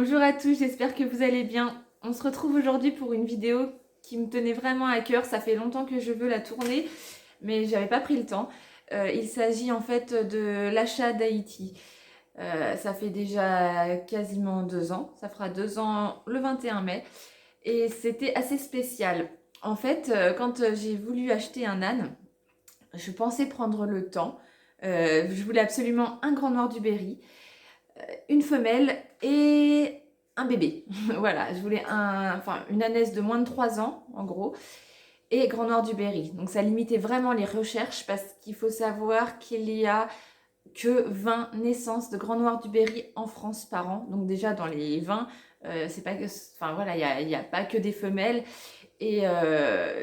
Bonjour à tous, j'espère que vous allez bien. On se retrouve aujourd'hui pour une vidéo qui me tenait vraiment à cœur. Ça fait longtemps que je veux la tourner, mais j'avais pas pris le temps. Il s'agit en fait de l'achat d'Haïti. Ça fait déjà quasiment 2 ans. Ça fera 2 ans le 21 mai. Et c'était assez spécial. En fait, quand j'ai voulu acheter un âne, je pensais prendre le temps. Je voulais absolument un grand noir du Berry, une femelle et un bébé. Voilà, je voulais une ânesse de moins de 3 ans, en gros, et grand noir du Berry. Donc ça limitait vraiment les recherches parce qu'il faut savoir qu'il y a que 20 naissances de grand noir du Berry en France par an. Donc déjà dans les 20, c'est pas que, enfin voilà, il y a pas que des femelles. Et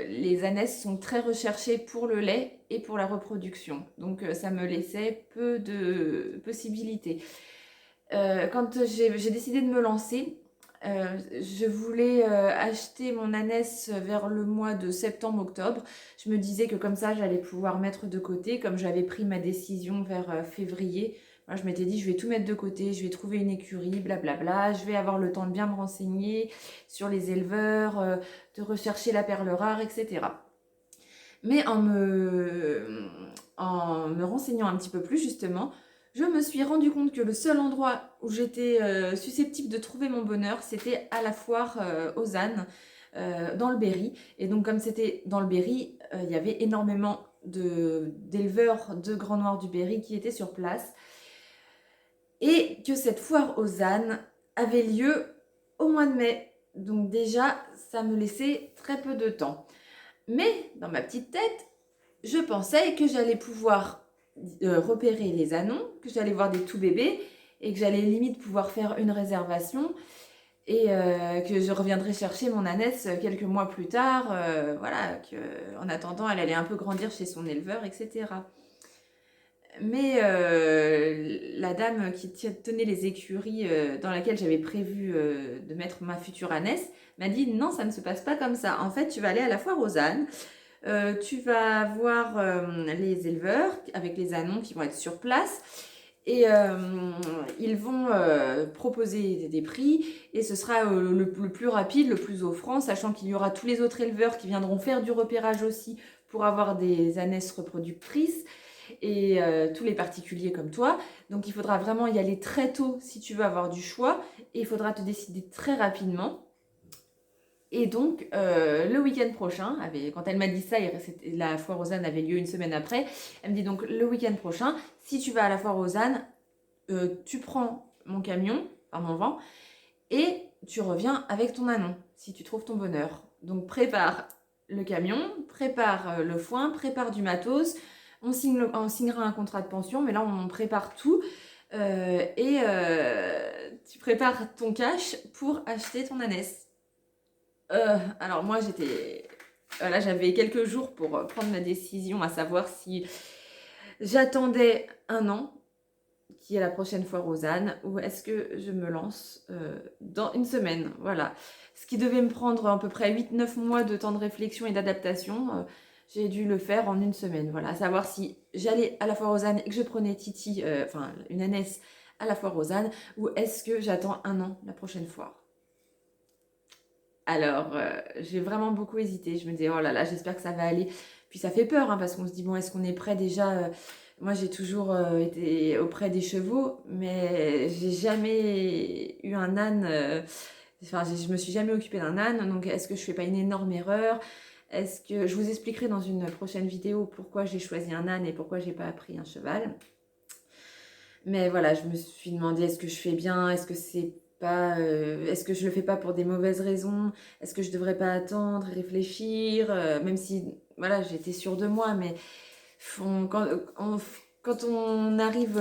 les ânesses sont très recherchées pour le lait et pour la reproduction. Donc ça me laissait peu de possibilités. Quand j'ai décidé de me lancer, je voulais acheter mon ânesse vers le mois de septembre-octobre. Je me disais que comme ça, j'allais pouvoir mettre de côté. Comme j'avais pris ma décision vers février, moi, je m'étais dit, je vais tout mettre de côté, je vais trouver une écurie, blablabla. Je vais avoir le temps de bien me renseigner sur les éleveurs, de rechercher la perle rare, etc. Mais en me renseignant un petit peu plus, justement, je me suis rendu compte que le seul endroit où j'étais susceptible de trouver mon bonheur, c'était à la foire aux ânes, dans le Berry. Et donc, comme c'était dans le Berry, il y avait énormément d'éleveurs de Grand Noir du Berry qui étaient sur place. Et que cette foire aux ânes avait lieu au mois de mai. Donc déjà, ça me laissait très peu de temps. Mais dans ma petite tête, je pensais que j'allais pouvoir repérer les anons, que j'allais voir des tout bébés et que j'allais limite pouvoir faire une réservation et que je reviendrai chercher mon ânesse quelques mois plus tard. Voilà, en attendant, elle allait un peu grandir chez son éleveur, etc. Mais la dame qui tenait les écuries dans laquelle j'avais prévu de mettre ma future ânesse m'a dit non, ça ne se passe pas comme ça. En fait, tu vas aller à la foire aux ânes. Tu vas voir les éleveurs avec les anons qui vont être sur place et ils vont proposer des prix et ce sera le plus rapide, le plus offrant, sachant qu'il y aura tous les autres éleveurs qui viendront faire du repérage aussi pour avoir des ânesses reproductrices et tous les particuliers comme toi. Donc il faudra vraiment y aller très tôt si tu veux avoir du choix et il faudra te décider très rapidement. Et donc, le week-end prochain, quand elle m'a dit ça, la foire aux ânes avait lieu une semaine après, elle me dit donc le week-end prochain, si tu vas à la foire aux ânes, tu prends mon camion, par mon vent, et tu reviens avec ton anon, si tu trouves ton bonheur. Donc prépare le camion, prépare le foin, prépare du matos, on signera un contrat de pension, mais là on prépare tout, et tu prépares ton cash pour acheter ton ânesse. Alors moi j'étais... Là j'avais quelques jours pour prendre ma décision, à savoir si j'attendais un an, qui est la prochaine fois Rosanne, ou est-ce que je me lance dans une semaine, voilà. Ce qui devait me prendre à peu près 8-9 mois de temps de réflexion et d'adaptation, j'ai dû le faire en une semaine, voilà. À savoir si j'allais à la foire Rosanne et que je prenais Titi, enfin une ânesse à la foire Rosanne, ou est-ce que j'attends un an la prochaine fois. Alors, j'ai vraiment beaucoup hésité. Je me disais, oh là là, j'espère que ça va aller. Puis ça fait peur, hein, parce qu'on se dit, bon, est-ce qu'on est prêt déjà Moi, j'ai toujours été auprès des chevaux, mais j'ai jamais eu un âne. Enfin, je me suis jamais occupée d'un âne. Donc, est-ce que je fais pas une énorme erreur? Est-ce que je vous expliquerai dans une prochaine vidéo pourquoi j'ai choisi un âne et pourquoi j'ai pas appris un cheval. Mais voilà, je me suis demandé, est-ce que je fais bien? Est-ce que c'est pas, est-ce que je le fais pas pour des mauvaises raisons? Est-ce que je devrais pas attendre, réfléchir? Même si, voilà, j'étais sûre de moi, mais quand on arrive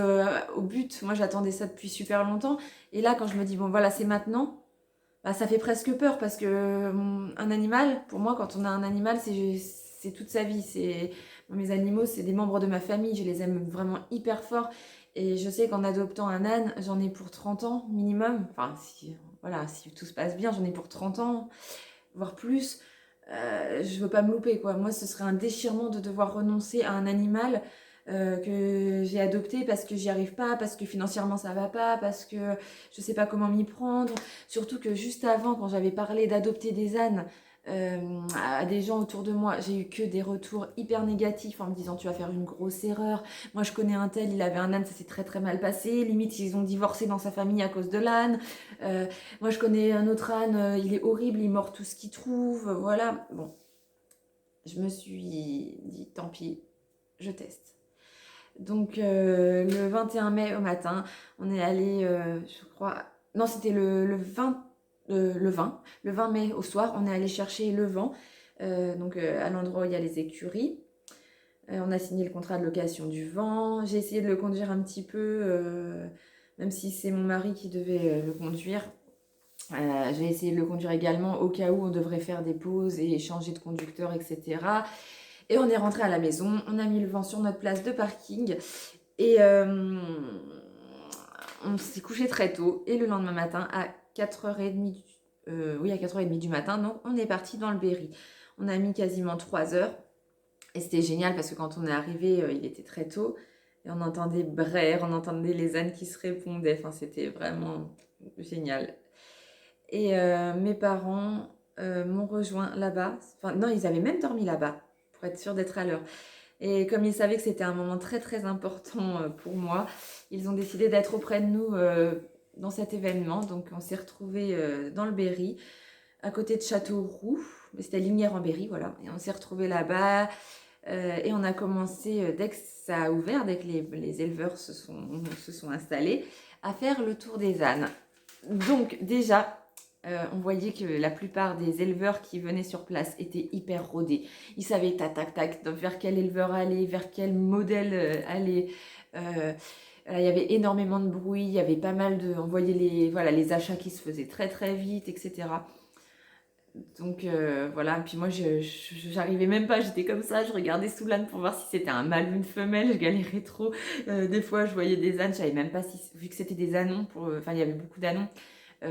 au but, moi j'attendais ça depuis super longtemps. Et là, quand je me dis, bon voilà, c'est maintenant, bah, ça fait presque peur parce que un animal, pour moi, quand on a un animal, c'est toute sa vie. Mes animaux, c'est des membres de ma famille, je les aime vraiment hyper fort. Et je sais qu'en adoptant un âne, j'en ai pour 30 ans minimum. Enfin, voilà, si tout se passe bien, j'en ai pour 30 ans, voire plus. Je veux pas me louper, quoi. Moi, ce serait un déchirement de devoir renoncer à un animal que j'ai adopté parce que j'y arrive pas, parce que financièrement ça va pas, parce que je sais pas comment m'y prendre. Surtout que juste avant, quand j'avais parlé d'adopter des ânes à des gens autour de moi, j'ai eu que des retours hyper négatifs en me disant tu vas faire une grosse erreur. Moi je connais un tel, il avait un âne, ça s'est très très mal passé. Limite ils ont divorcé dans sa famille à cause de l'âne. Moi je connais un autre âne, il est horrible, il mord tout ce qu'il trouve. Voilà, bon. Je me suis dit tant pis, je teste. Donc le 21 mai au matin, on est allé, je crois, non c'était le 20, le 20 mai au soir, on est allé chercher le vent, donc à l'endroit où il y a les écuries. On a signé le contrat de location du vent. J'ai essayé de le conduire un petit peu, même si c'est mon mari qui devait le conduire. J'ai essayé de le conduire également au cas où on devrait faire des pauses et changer de conducteur, etc. Et on est rentré à la maison, on a mis le vent sur notre place de parking et on s'est couché très tôt. Et le lendemain matin, à 4h30, oui, à 4h30 du matin, donc on est parti dans le Berry. On a mis quasiment 3 heures et c'était génial parce que quand on est arrivé, il était très tôt et on entendait braire, on entendait les ânes qui se répondaient. Enfin, c'était vraiment génial. Et mes parents m'ont rejoint là-bas. Enfin, non, ils avaient même dormi là-bas pour être sûrs d'être à l'heure. Et comme ils savaient que c'était un moment très très important pour moi, ils ont décidé d'être auprès de nous dans cet événement. Donc on s'est retrouvés dans le Berry, à côté de Châteauroux. C'était Lignières en Berry, voilà. Et on s'est retrouvés là-bas et on a commencé, dès que ça a ouvert, dès que les éleveurs se sont installés, à faire le tour des ânes. Donc déjà, on voyait que la plupart des éleveurs qui venaient sur place étaient hyper rodés. Ils savaient tac tac tac vers quel éleveur aller, vers quel modèle aller. Il y avait énormément de bruit, il y avait pas mal de... On voyait les achats qui se faisaient très très vite, etc. Donc voilà, puis moi j'arrivais même pas, j'étais comme ça, je regardais sous l'âne pour voir si c'était un mâle ou une femelle, je galérais trop. Des fois je voyais des ânes, je savais même pas si, vu que c'était des anons, enfin il y avait beaucoup d'anons,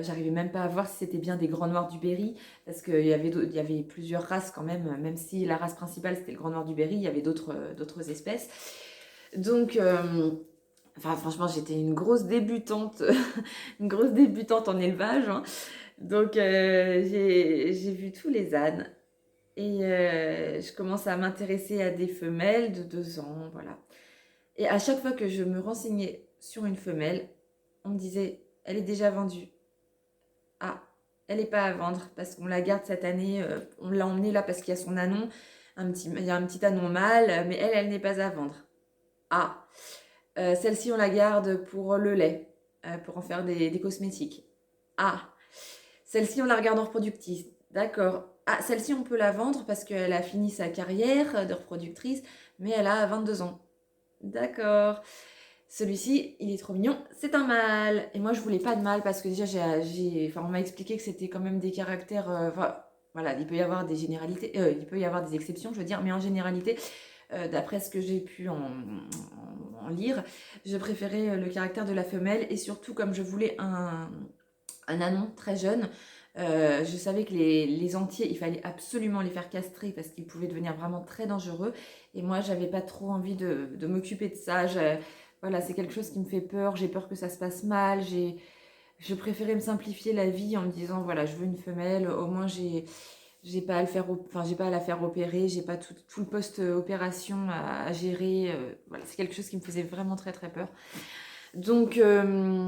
j'arrivais même pas à voir si c'était bien des grands noirs du Berry, parce qu'il y avait plusieurs races quand même si la race principale c'était le grand noir du Berry, il y avait d'autres espèces. Donc, enfin franchement j'étais une grosse débutante, une grosse débutante en élevage, hein. Donc j'ai vu tous les ânes et je commence à m'intéresser à des femelles de 2 ans, voilà. Et à chaque fois que je me renseignais sur une femelle, on me disait, elle est déjà vendue. Ah, elle n'est pas à vendre parce qu'on la garde cette année, on l'a emmenée là parce qu'il y a son anon, il y a un petit anon mâle, mais elle n'est pas à vendre. Ah, celle-ci on la garde pour le lait, pour en faire des cosmétiques. Ah, celle-ci, on la regarde en reproductrice. D'accord. Ah, celle-ci, on peut la vendre parce qu'elle a fini sa carrière de reproductrice, mais elle a 22 ans. D'accord. Celui-ci, il est trop mignon. C'est un mâle. Et moi, je voulais pas de mâle parce que déjà, enfin, on m'a expliqué que c'était quand même des caractères. Voilà, il peut y avoir des généralités, il peut y avoir des exceptions, je veux dire, mais en généralité, d'après ce que j'ai pu en lire, je préférais le caractère de la femelle et surtout comme je voulais un anon très jeune. Je savais que les entiers, il fallait absolument les faire castrer parce qu'ils pouvaient devenir vraiment très dangereux. Et moi, j'avais pas trop envie de m'occuper de ça. Voilà, c'est quelque chose qui me fait peur. J'ai peur que ça se passe mal. Je préférais me simplifier la vie en me disant, voilà, je veux une femelle. Au moins, j'ai pas à le faire, enfin, j'ai pas à la faire opérer. J'ai pas tout le post-opération à gérer. Voilà, c'est quelque chose qui me faisait vraiment très très peur. Donc, je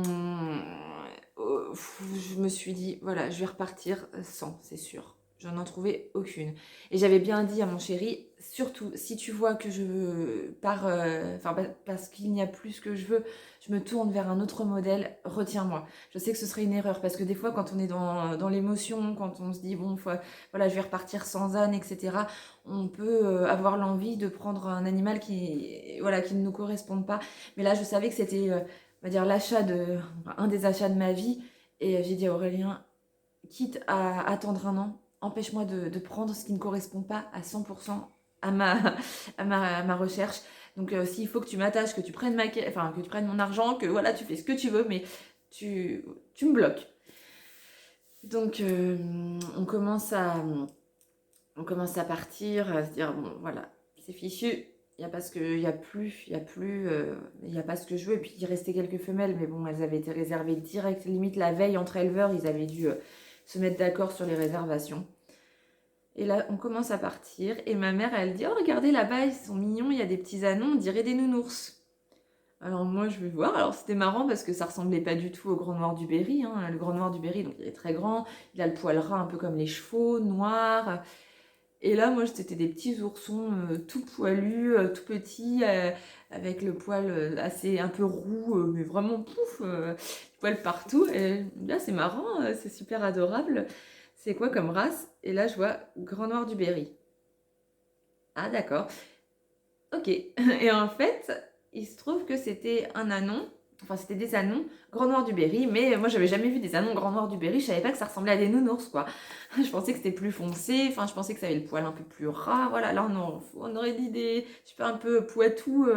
me suis dit, voilà, je vais repartir sans, c'est sûr. Je n'en trouvais aucune. Et j'avais bien dit à mon chéri, surtout, si tu vois que je pars, enfin, parce qu'il n'y a plus ce que je veux, je me tourne vers un autre modèle, retiens-moi. Je sais que ce serait une erreur, parce que des fois, quand on est dans l'émotion, quand on se dit, bon, voilà, je vais repartir sans âne, etc., on peut avoir l'envie de prendre un animal voilà, qui ne nous corresponde pas. Mais là, je savais que c'était on va dire un des achats de ma vie. Et j'ai dit à Aurélien, quitte à attendre un an, empêche-moi de prendre ce qui ne correspond pas à 100% à ma recherche. Donc s'il faut que tu m'attaches, que tu prennes que tu prennes mon argent, que voilà, tu fais ce que tu veux, mais tu me bloques. Donc on commence à partir, à se dire, bon voilà, c'est fichu, il y a pas ce que, il y a pas ce que je veux. Et puis il restait quelques femelles, mais bon, elles avaient été réservées direct, limite la veille entre éleveurs, ils avaient dû se mettre d'accord sur les réservations. Et là, on commence à partir, et ma mère, elle dit, oh regardez là-bas, ils sont mignons, il y a des petits anons, on dirait des nounours. Alors moi, je vais voir. Alors c'était marrant parce que ça ressemblait pas du tout au grand noir du Berry, hein. Le grand noir du Berry, donc il est très grand, il a le poil ras un peu comme les chevaux, noir. Et là, moi, c'était des petits oursons tout poilus, tout petits, avec le poil assez un peu roux, mais vraiment pouf, poil partout. Et là, c'est marrant, c'est super adorable. C'est quoi comme race? Et là, je vois Grand Noir du Berry. Ah, d'accord. Ok. Et en fait, il se trouve que c'était un anon. Enfin, c'était des anons Grand Noir du Berry, mais moi j'avais jamais vu des anons Grand Noir du Berry, je savais pas que ça ressemblait à des nounours quoi. Je pensais que c'était plus foncé, enfin je pensais que ça avait le poil un peu plus ras, voilà, là on aurait dit des, je sais pas, un peu Poitou,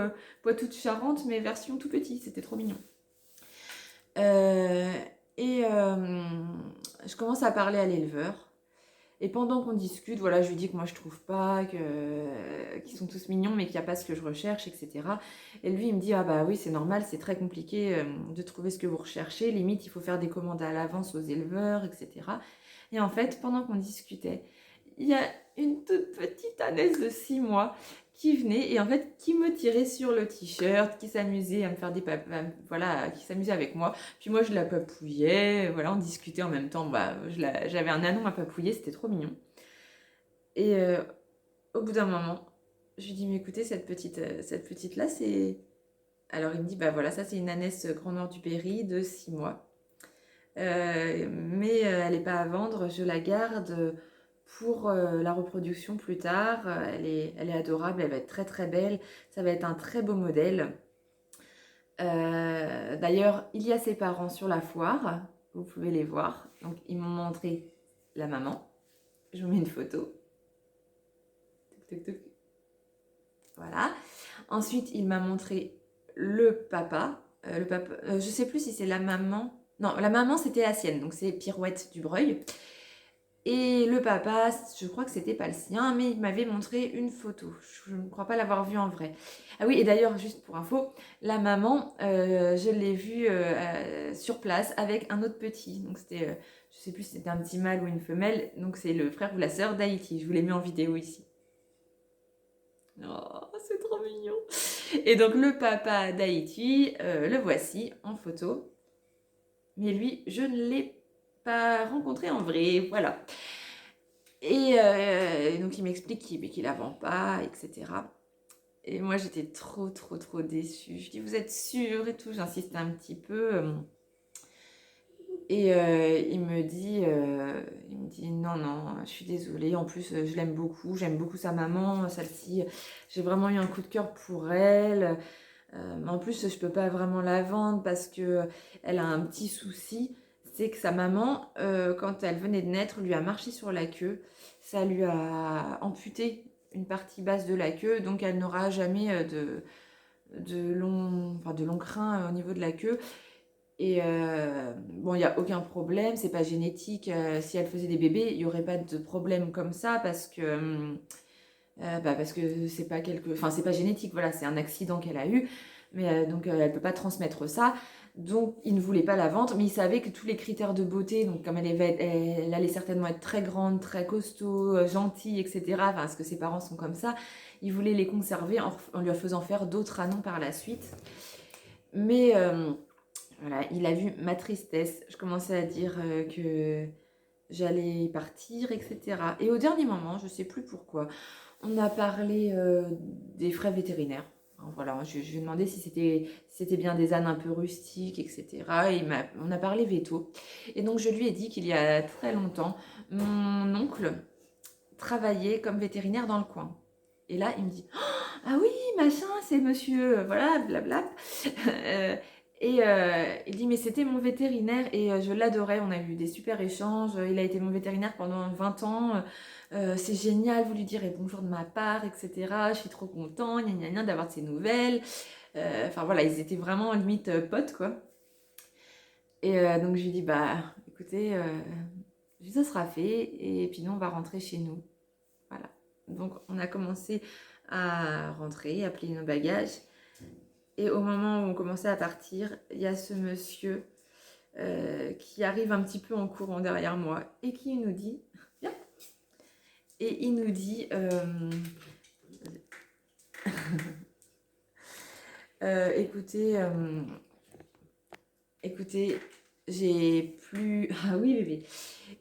Poitou de Charente, mais version tout petit, c'était trop mignon. Euh, et je commence à parler à l'éleveur. Et pendant qu'on discute, voilà, je lui dis que moi je trouve pas qu'ils sont tous mignons, mais qu'il n'y a pas ce que je recherche, etc. Et lui, il me dit, ah bah oui, c'est normal, c'est très compliqué de trouver ce que vous recherchez. Limite, il faut faire des commandes à l'avance aux éleveurs, etc. Et en fait, pendant qu'on discutait, il y a une toute petite ânesse de 6 mois qui venait et en fait qui me tirait sur le t-shirt, qui s'amusait à me faire des voilà, qui s'amusait avec moi. Puis moi je la papouillais, voilà, on discutait en même temps. Bah, j'avais un anon à papouiller, c'était trop mignon. Et au bout d'un moment, je lui dis mais écoutez cette petite là c'est, alors il me dit bah voilà ça c'est une ânesse Grand Nord du Berry de 6 mois. Mais elle n'est pas à vendre, je la garde pour la reproduction plus tard. Elle est adorable, elle va être très très belle, ça va être un très beau modèle. D'ailleurs, il y a ses parents sur la foire, vous pouvez les voir. Donc ils m'ont montré la maman, je vous mets une photo. Tuc, tuc, tuc. Voilà. Ensuite, il m'a montré le papa. Je sais plus si c'est la maman. Non, la maman c'était la sienne, donc c'est Pirouette du Breuil. Et le papa, je crois que c'était pas le sien, mais il m'avait montré une photo. Je ne crois pas l'avoir vue en vrai. Ah oui, et d'ailleurs, juste pour info, la maman, je l'ai vue sur place avec un autre petit. Donc c'était, je sais plus si c'était un petit mâle ou une femelle. Donc c'est le frère ou la sœur d'Haïti. Je vous l'ai mis en vidéo ici. Oh, c'est trop mignon. Et donc le papa d'Haïti, le voici en photo. Mais lui, je ne l'ai pas rencontré en vrai. Voilà. Et donc il m'explique qu'il la vend pas, etc. Et moi j'étais trop déçue. Je dis vous êtes sûr et tout, j'insiste un petit peu. Et il me dit non, je suis désolée. En plus je l'aime beaucoup, j'aime beaucoup sa maman, celle-ci. J'ai vraiment eu un coup de cœur pour elle. En plus je peux pas vraiment la vendre parce que elle a un petit souci. C'est que sa maman, quand elle venait de naître, lui a marché sur la queue. Ça lui a amputé une partie basse de la queue, donc elle n'aura jamais de long crin au niveau de la queue. Et bon, il n'y a aucun problème, c'est pas génétique. Si elle faisait des bébés, il n'y aurait pas de problème comme ça parce que c'est pas enfin c'est pas génétique, voilà, c'est un accident qu'elle a eu, mais donc elle peut pas transmettre ça. Donc il ne voulait pas la vendre, mais il savait que tous les critères de beauté, donc comme elle allait certainement être très grande, très costaud, gentille, etc. Enfin, parce que ses parents sont comme ça, il voulait les conserver en lui faisant faire d'autres anons par la suite. Mais voilà, il a vu ma tristesse. Je commençais à dire que j'allais partir, etc. Et au dernier moment, je sais plus pourquoi, on a parlé des frais vétérinaires. Alors voilà, je lui ai demandé si c'était bien des ânes un peu rustiques, etc. Et on a parlé veto. Et donc je lui ai dit qu'il y a très longtemps, mon oncle travaillait comme vétérinaire dans le coin. Et là, il me dit, ah oui, machin, c'est monsieur, voilà, blabla. Il dit, mais c'était mon vétérinaire et je l'adorais, on a eu des super échanges, il a été mon vétérinaire pendant 20 ans, c'est génial, vous lui direz bonjour de ma part, etc. Je suis trop content, gna gna gna, d'avoir de ses nouvelles. Enfin voilà, ils étaient vraiment limite potes, quoi. Et donc je lui dis, bah écoutez, ça sera fait, et puis nous on va rentrer chez nous. Voilà. Donc on a commencé à rentrer, à plier nos bagages. Et au moment où on commençait à partir, il y a ce monsieur qui arrive un petit peu en courant derrière moi et qui nous dit, viens, et il nous dit, écoutez, écoutez, j'ai plus, ah oui bébé,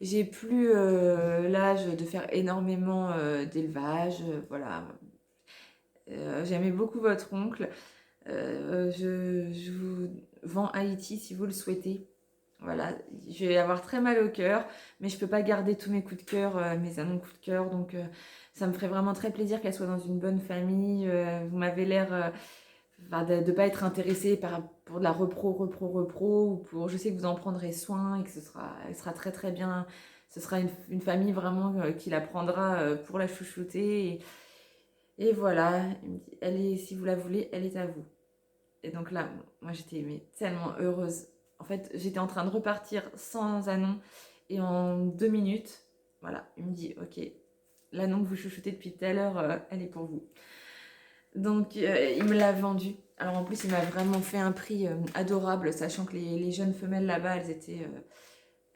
j'ai plus l'âge de faire énormément d'élevage, voilà. J'aimais beaucoup votre oncle. Je vous vends Haïti si vous le souhaitez. Voilà, je vais avoir très mal au cœur, mais je peux pas garder tous mes coups de cœur, mes annonces coups de cœur, donc ça me ferait vraiment très plaisir qu'elle soit dans une bonne famille. Vous m'avez l'air de ne pas être intéressé pour de la repro, ou pour, je sais que vous en prendrez soin et que elle sera très très bien. Ce sera une famille vraiment qui la prendra pour la chouchouter. Et voilà, il me dit, si vous la voulez, elle est à vous. Et donc là, moi j'étais tellement heureuse. En fait, j'étais en train de repartir sans Anon. Et en 2 minutes, voilà, il me dit, ok, l'Anon que vous chouchoutez depuis tout à l'heure, elle est pour vous. Donc il me l'a vendu. Alors en plus, il m'a vraiment fait un prix adorable, sachant que les jeunes femelles là-bas, elles étaient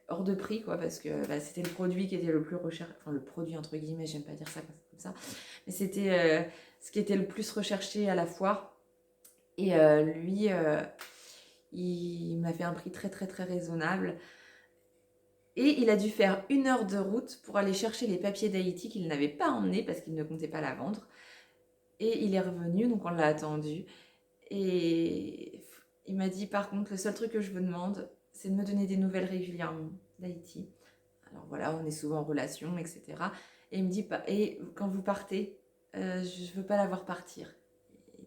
hors de prix, quoi, parce que c'était le produit qui était le plus recherché. Enfin, le produit entre guillemets, j'aime pas dire ça comme ça. Mais c'était ce qui était le plus recherché à la foire. Et lui, il m'a fait un prix très très très raisonnable. Et il a dû faire 1 heure de route pour aller chercher les papiers d'Haïti qu'il n'avait pas emmenés parce qu'il ne comptait pas la vendre. Et il est revenu, donc on l'a attendu. Et il m'a dit, par contre, le seul truc que je vous demande, c'est de me donner des nouvelles régulièrement d'Haïti. Alors voilà, on est souvent en relation, etc. Et il me dit, et quand vous partez, je ne veux pas la voir partir.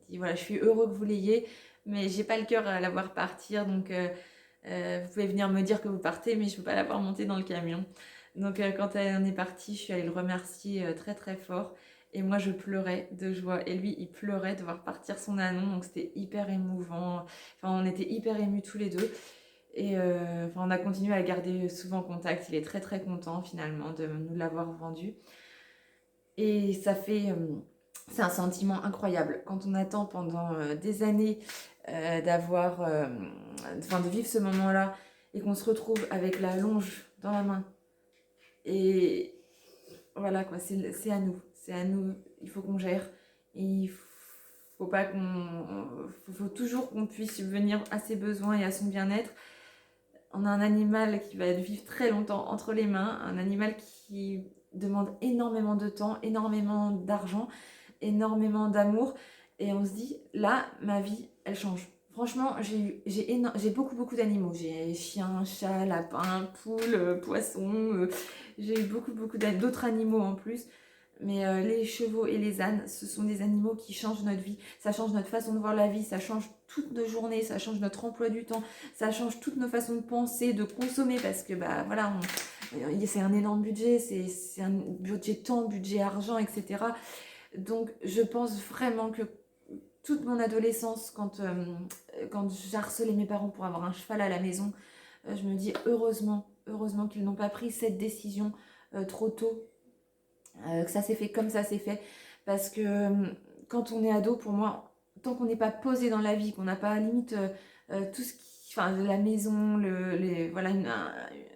Il dit, voilà, je suis heureux que vous l'ayez, mais j'ai pas le cœur à la voir partir, donc vous pouvez venir me dire que vous partez, mais je ne veux pas la voir monter dans le camion. Donc quand elle en est partie, je suis allée le remercier très très fort. Et moi, je pleurais de joie. Et lui, il pleurait de voir partir son Anon. Donc, c'était hyper émouvant. Enfin, on était hyper émus tous les deux. Et on a continué à garder souvent contact. Il est très, très content, finalement, de nous l'avoir vendu. Et ça fait... c'est un sentiment incroyable. Quand on attend pendant des années de vivre ce moment-là et qu'on se retrouve avec la longe dans la main. Et voilà, quoi, c'est à nous. C'est à nous, il faut qu'on gère. Et il faut pas faut toujours qu'on puisse subvenir à ses besoins et à son bien-être. On a un animal qui va vivre très longtemps entre les mains, un animal qui demande énormément de temps, énormément d'argent, énormément d'amour. Et on se dit, là, ma vie, elle change. Franchement, j'ai beaucoup d'animaux. J'ai chien, chat, lapin, poule, poisson. J'ai eu beaucoup d'autres animaux en plus. Mais les chevaux et les ânes, ce sont des animaux qui changent notre vie. Ça change notre façon de voir la vie, ça change toutes nos journées, ça change notre emploi du temps, ça change toutes nos façons de penser, de consommer, parce que voilà, c'est un énorme budget, c'est un budget temps, budget argent, etc. Donc je pense vraiment que toute mon adolescence, quand j'harcelais mes parents pour avoir un cheval à la maison, je me dis heureusement qu'ils n'ont pas pris cette décision trop tôt. Que ça s'est fait comme ça s'est fait. Parce que quand on est ado, pour moi, tant qu'on n'est pas posé dans la vie, qu'on n'a pas limite tout ce qui. Enfin, la maison, voilà,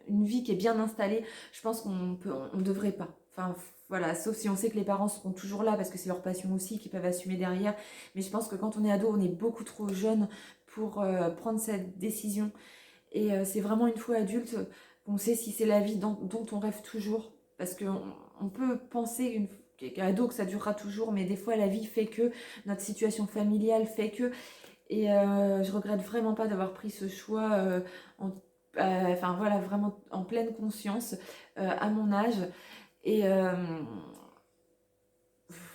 une vie qui est bien installée, je pense on devrait pas. Enfin, voilà, sauf si on sait que les parents seront toujours là parce que c'est leur passion aussi qu'ils peuvent assumer derrière. Mais je pense que quand on est ado, on est beaucoup trop jeune pour prendre cette décision. Et c'est vraiment une fois adulte qu'on sait si c'est la vie dont on rêve toujours. Parce qu'on peut penser qu'à ado que ça durera toujours, mais des fois la vie fait que, notre situation familiale fait que. Et je regrette vraiment pas d'avoir pris ce choix, enfin voilà, vraiment en pleine conscience à mon âge. Et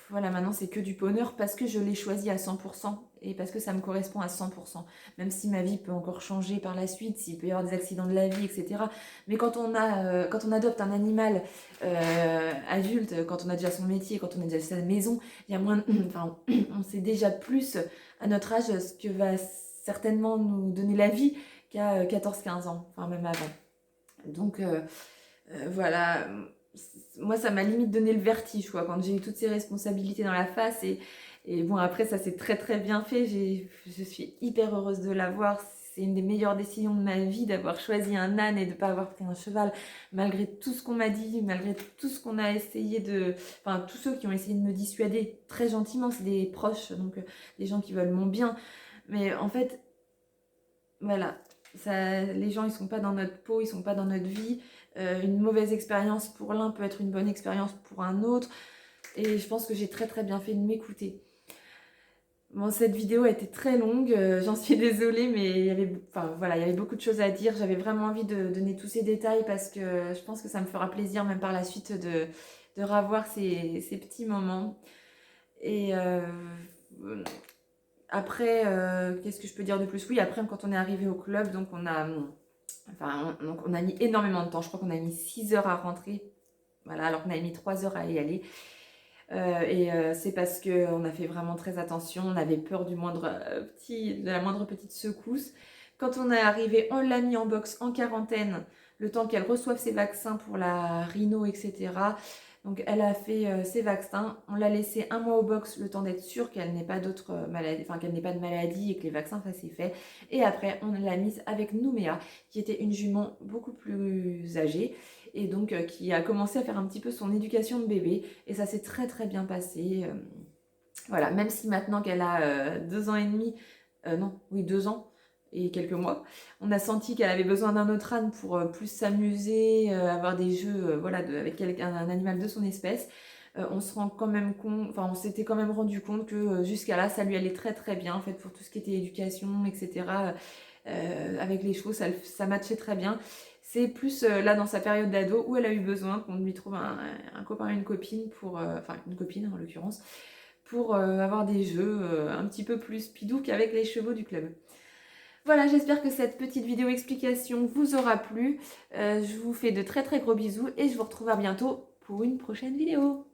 voilà, maintenant c'est que du bonheur parce que je l'ai choisi à 100% et parce que ça me correspond à 100%. Même si ma vie peut encore changer par la suite, s'il peut y avoir des accidents de la vie, etc. Mais quand on adopte un animal adulte, quand on a déjà son métier, quand on a déjà sa maison, il y a moins, enfin, on sait déjà plus à notre âge ce que va certainement nous donner la vie qu'à 14-15 ans, enfin même avant. Donc voilà, moi ça m'a limite donné le vertige quoi, quand j'ai eu toutes ces responsabilités dans la face et bon après ça s'est très très bien fait, je suis hyper heureuse de l'avoir, c'est une des meilleures décisions de ma vie d'avoir choisi un âne et de ne pas avoir pris un cheval, malgré tout ce qu'on m'a dit, malgré tout ce qu'on a essayé de... Enfin tous ceux qui ont essayé de me dissuader très gentiment, c'est des proches, donc des gens qui veulent mon bien, mais en fait voilà, ça, les gens ils sont pas dans notre peau, ils sont pas dans notre vie. Une mauvaise expérience pour l'un peut être une bonne expérience pour un autre. Et je pense que j'ai très très bien fait de m'écouter. Bon, cette vidéo a été très longue, j'en suis désolée, mais il y avait, enfin, voilà, il y avait beaucoup de choses à dire. J'avais vraiment envie de donner tous ces détails parce que je pense que ça me fera plaisir même par la suite de revoir ces petits moments. Et après, qu'est-ce que je peux dire de plus? Oui, après, quand on est arrivé au club, donc donc on a mis énormément de temps. Je crois qu'on a mis 6 heures à rentrer, voilà, alors qu'on avait mis 3 heures à y aller. C'est parce qu'on a fait vraiment très attention. On avait peur de la moindre petite secousse. Quand on est arrivé, on l'a mis en box en quarantaine, le temps qu'elle reçoive ses vaccins pour la rhino, etc. Donc elle a fait ses vaccins, on l'a laissé un mois au box, le temps d'être sûr qu'elle n'ait pas d'autres maladies, enfin qu'elle n'ait pas de maladie et que les vaccins ça s'est fait. Et après on l'a mise avec Nouméa, qui était une jument beaucoup plus âgée et donc qui a commencé à faire un petit peu son éducation de bébé et ça s'est très très bien passé. Voilà, même si maintenant qu'elle a 2 ans et demi, non, oui 2 ans et quelques mois, on a senti qu'elle avait besoin d'un autre âne pour plus s'amuser, avoir des jeux voilà, avec un animal de son espèce. On se rend quand même compte, enfin on s'était quand même rendu compte que jusqu'à là ça lui allait très très bien en fait pour tout ce qui était éducation, etc. Avec les chevaux ça matchait très bien. C'est plus là dans sa période d'ado où elle a eu besoin qu'on lui trouve un copain, une copine pour, enfin une copine en l'occurrence, pour avoir des jeux un petit peu plus pidou qu'avec les chevaux du club. Voilà, j'espère que cette petite vidéo explication vous aura plu. Je vous fais de très très gros bisous et je vous retrouve à bientôt pour une prochaine vidéo.